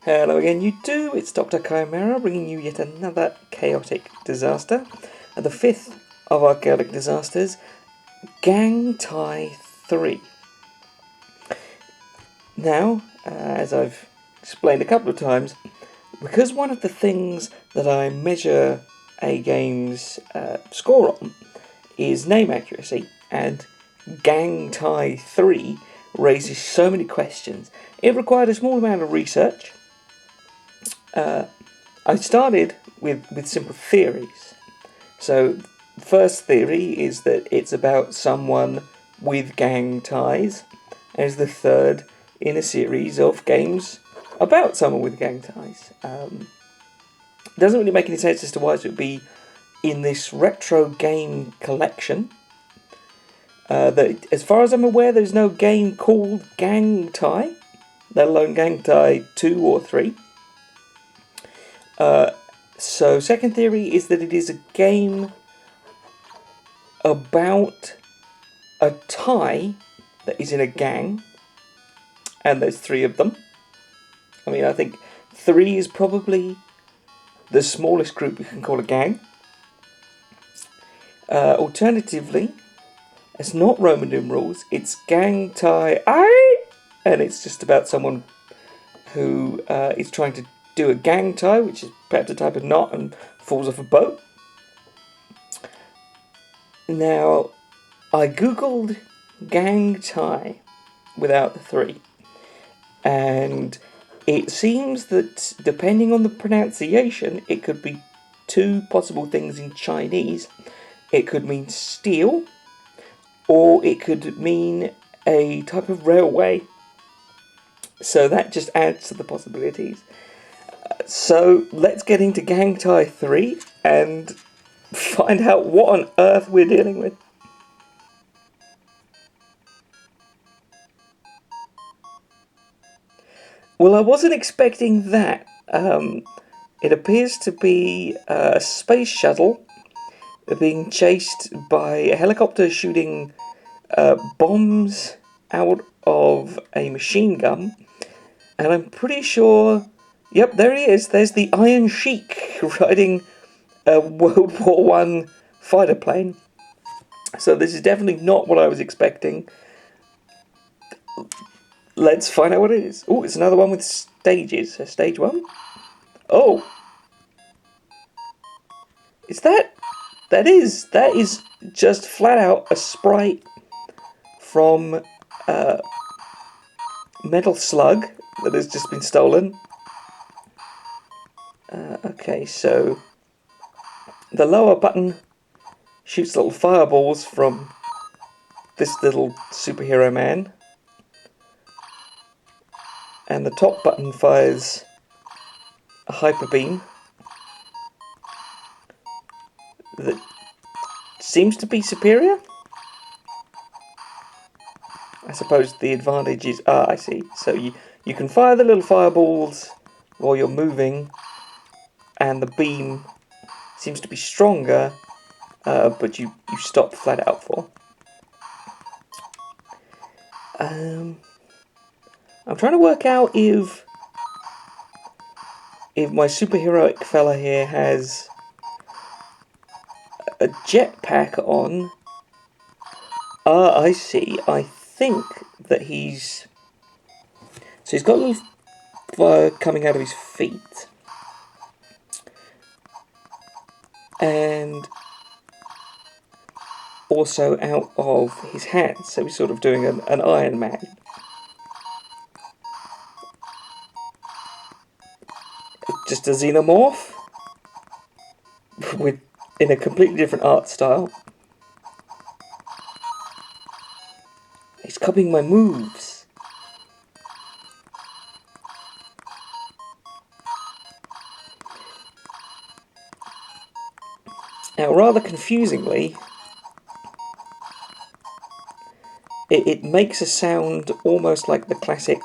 Hello again, you two. It's Dr. Chimera bringing you yet another chaotic disaster. And the fifth of our chaotic disasters, Gang Tie 3. Now, as I've explained a couple of times, because one of the things that I measure a game's score on is name accuracy, and Gang Tie 3 raises so many questions, it required a small amount of research. I started with simple theories. So, the first theory is that it's about someone with gang ties, as the third in a series of games about someone with gang ties. Doesn't really make any sense as to why it would be in this retro game collection. That, as far as I'm aware, there's no game called Gang Tie, let alone Gang Tie 2 or 3. So, second theory is that it is a game about a tie that is in a gang, and there's 3 of them. I mean, I think 3 is probably the smallest group you can call a gang. Alternatively, it's not Roman numerals, it's Gang Tie I, and it's just about someone who is trying to do a gang tie, which is perhaps a type of knot, and falls off a boat. Now, I googled gang tie without the 3, and it seems that depending on the pronunciation, it could be 2 possible things in Chinese. It could mean steel, or it could mean a type of railway. So that just adds to the possibilities. So let's get into Gang Tie 3 and find out what on earth we're dealing with. Well, I wasn't expecting that. It appears to be a space shuttle being chased by a helicopter shooting bombs out of a machine gun. And I'm pretty sure... Yep, there he is. There's the Iron Sheik riding a World War One fighter plane. So this is definitely not what I was expecting. Let's find out what it is. Oh, it's another one with stages. So stage 1. Oh. Is that... That is just flat out a sprite from Metal Slug that has just been stolen. Okay, so the lower button shoots little fireballs from this little superhero man, and the top button fires a hyper beam that seems to be superior. I suppose the advantage is... I see. So you can fire the little fireballs while you're moving, and the beam seems to be stronger, but you stop flat out for. I'm trying to work out if my superheroic fella here has a jetpack on. I see. I think that he's... So he's got a little fire coming out of his feet. And also out of his hands. So he's sort of doing an Iron Man. Just a xenomorph in a completely different art style. He's copying my moves. Now, rather confusingly, it makes a sound almost like the classic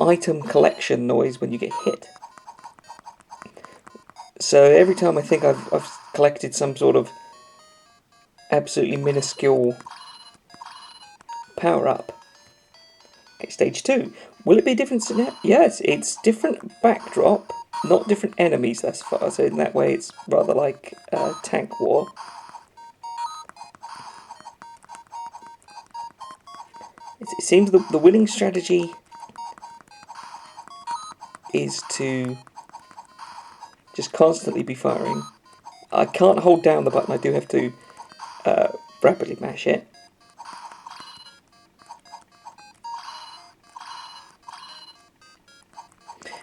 item collection noise when you get hit. So every time I think I've collected some sort of absolutely minuscule power-up, Stage 2. Will it be a different scenario? Yes, it's different backdrop, not different enemies thus far, so in that way it's rather like Tank War. It seems the winning strategy is to just constantly be firing. I can't hold down the button, I do have to rapidly mash it.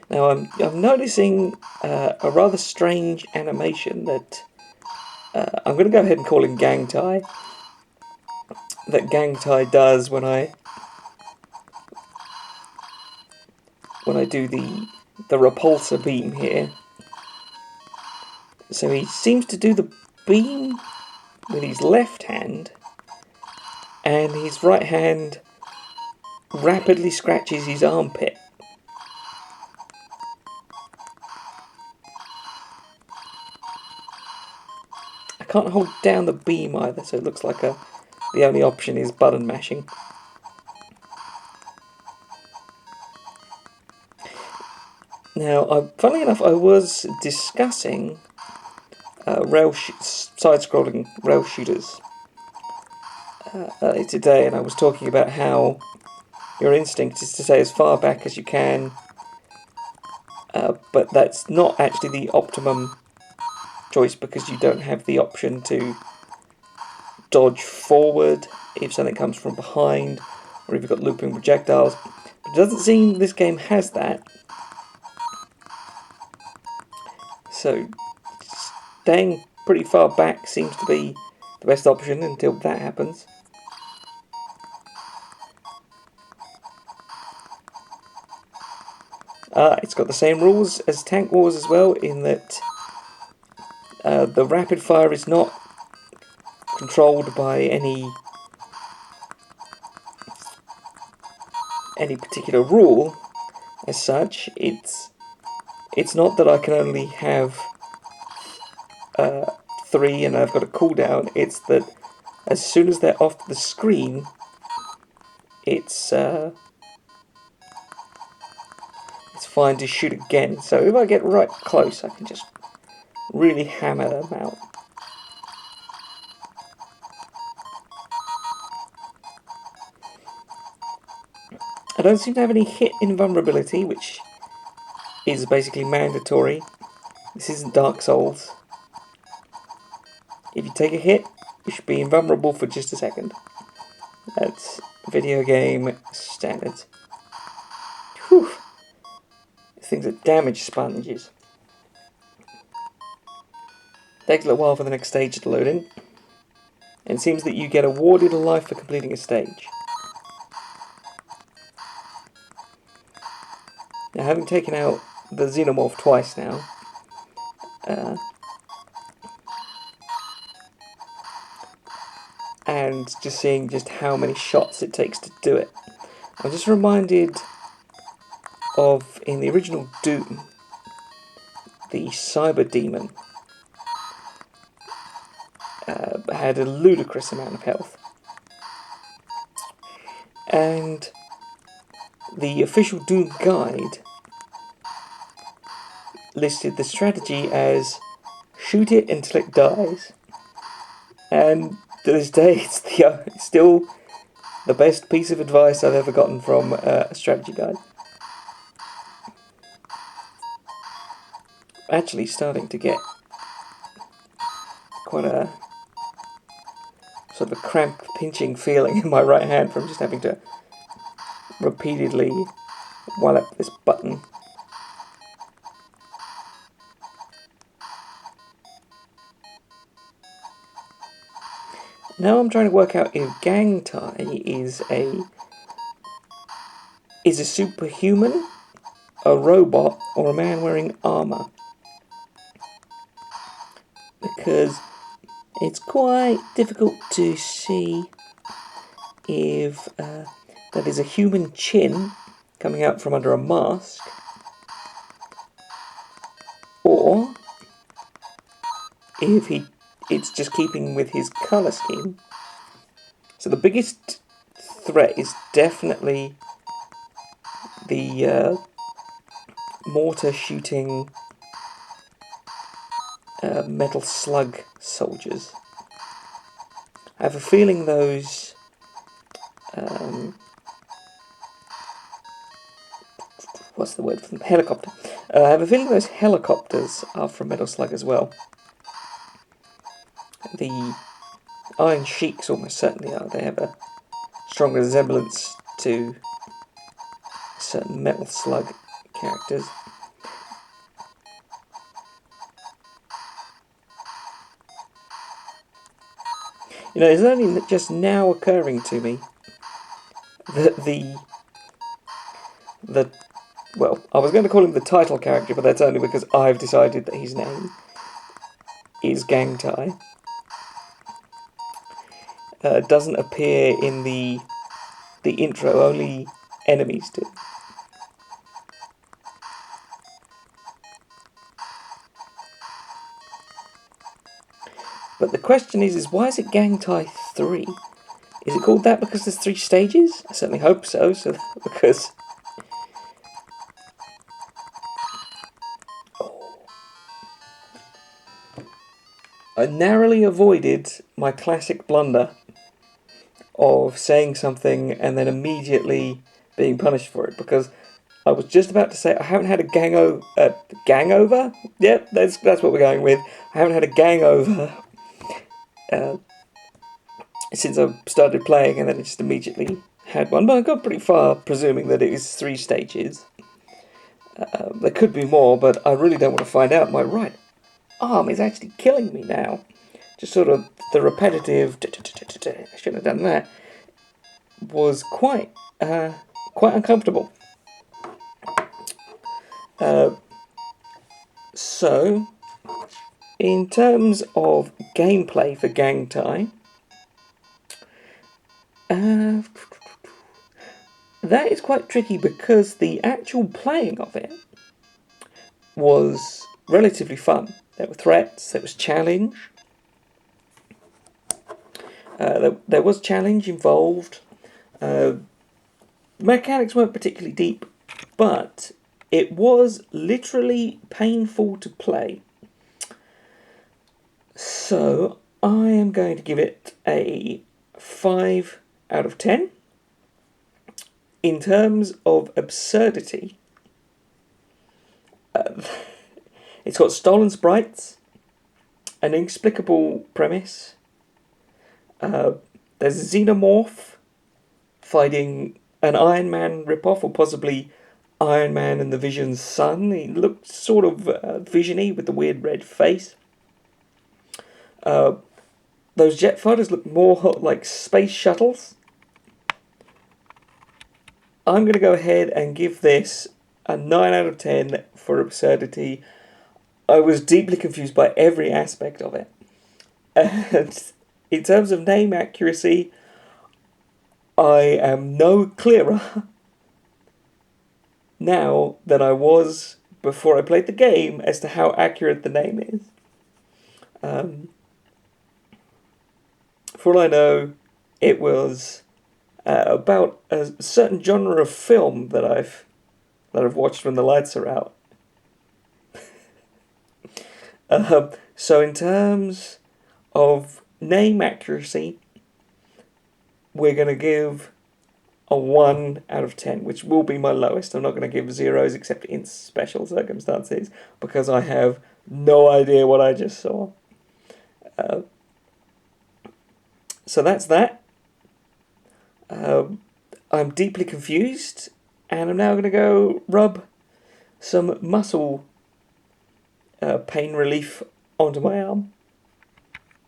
Now I'm noticing a rather strange animation that I'm going to go ahead and call him Gang Tie. That Gang Tie does when I do the repulsor beam here. So he seems to do the beam with his left hand, and his right hand rapidly scratches his armpit. I can't hold down the beam either, so it looks like the only option is button mashing. Now, funnily enough, I was discussing side-scrolling rail shooters earlier today, and I was talking about how your instinct is to stay as far back as you can, but that's not actually the optimum choice because you don't have the option to dodge forward if something comes from behind, or if you've got looping projectiles. But it doesn't seem this game has that. So staying pretty far back seems to be the best option until that happens. It's got the same rules as Tank Wars as well, in that the rapid fire is not controlled by any particular rule as such. It's not that I can only have 3 and I've got a cooldown. It's that as soon as they're off the screen, it's fine to shoot again. So if I get right close, I can just really hammer them out. I don't seem to have any hit invulnerability, which is basically mandatory. This isn't Dark Souls. If you take a hit, you should be invulnerable for just a second. That's video game standards. Whew. Things are damage sponges. Takes a little while for the next stage to load in. And it seems that you get awarded a life for completing a stage. Now, having taken out the Xenomorph twice now, and just seeing just how many shots it takes to do it, I'm just reminded of, in the original Doom, the Cyber Demon had a ludicrous amount of health. And the official Doom guide listed the strategy as shoot it until it dies. And to this day, it's still the best piece of advice I've ever gotten from a strategy guide. Actually starting to get quite a sort of a cramp pinching feeling in my right hand from just having to repeatedly wallop this button. Now I'm trying to work out if Gang Tai is a superhuman, a robot, or a man wearing armour. Because it's quite difficult to see if that is a human chin coming out from under a mask, or if it's just keeping with his colour scheme. So the biggest threat is definitely the mortar shooting metal slug soldiers. I have a feeling those what's the word for them? Helicopter. I have a feeling those helicopters are from Metal Slug as well. The Iron Sheiks almost certainly are. They have a strong resemblance to certain Metal Slug characters. You know, it's only just now occurring to me that well, I was going to call him the title character, but that's only because I've decided that his name is Gang Tai. Doesn't appear in the intro, only enemies do. But the question is why is it Gang Tai 3? Is it called that because there's 3 stages? I certainly hope so, because... I narrowly avoided my classic blunder of saying something and then immediately being punished for it, because I was just about to say I haven't had a gangover? Yep, that's what we're going with. I haven't had a gangover since I started playing, and then I just immediately had one. But I got pretty far, presuming that it was 3 stages. There could be more, but I really don't want to find out. My right arm is actually killing me now. Just sort of the repetitive, I shouldn't have done that, was quite uncomfortable. So, in terms of gameplay for Gang Tai, that is quite tricky because the actual playing of it was relatively fun. There were threats, there was challenge. There was challenge involved. Mechanics weren't particularly deep, but it was literally painful to play. So I am going to give it a 5 out of 10. In terms of absurdity, it's got stolen sprites, an inexplicable premise. There's a xenomorph fighting an Iron Man ripoff, or possibly Iron Man and the Vision's son. He looked sort of vision-y with the weird red face. Those jet fighters look more like space shuttles. I'm going to go ahead and give this a 9 out of 10 for absurdity. I was deeply confused by every aspect of it. And in terms of name accuracy, I am no clearer now than I was before I played the game as to how accurate the name is. For all I know, it was about a certain genre of film that I've watched when the lights are out. So in terms of name accuracy, we're going to give a 1 out of 10, which will be my lowest. I'm not going to give zeros except in special circumstances, because I have no idea what I just saw. So that's that. I'm deeply confused, and I'm now going to go rub some muscle pain relief onto my arm.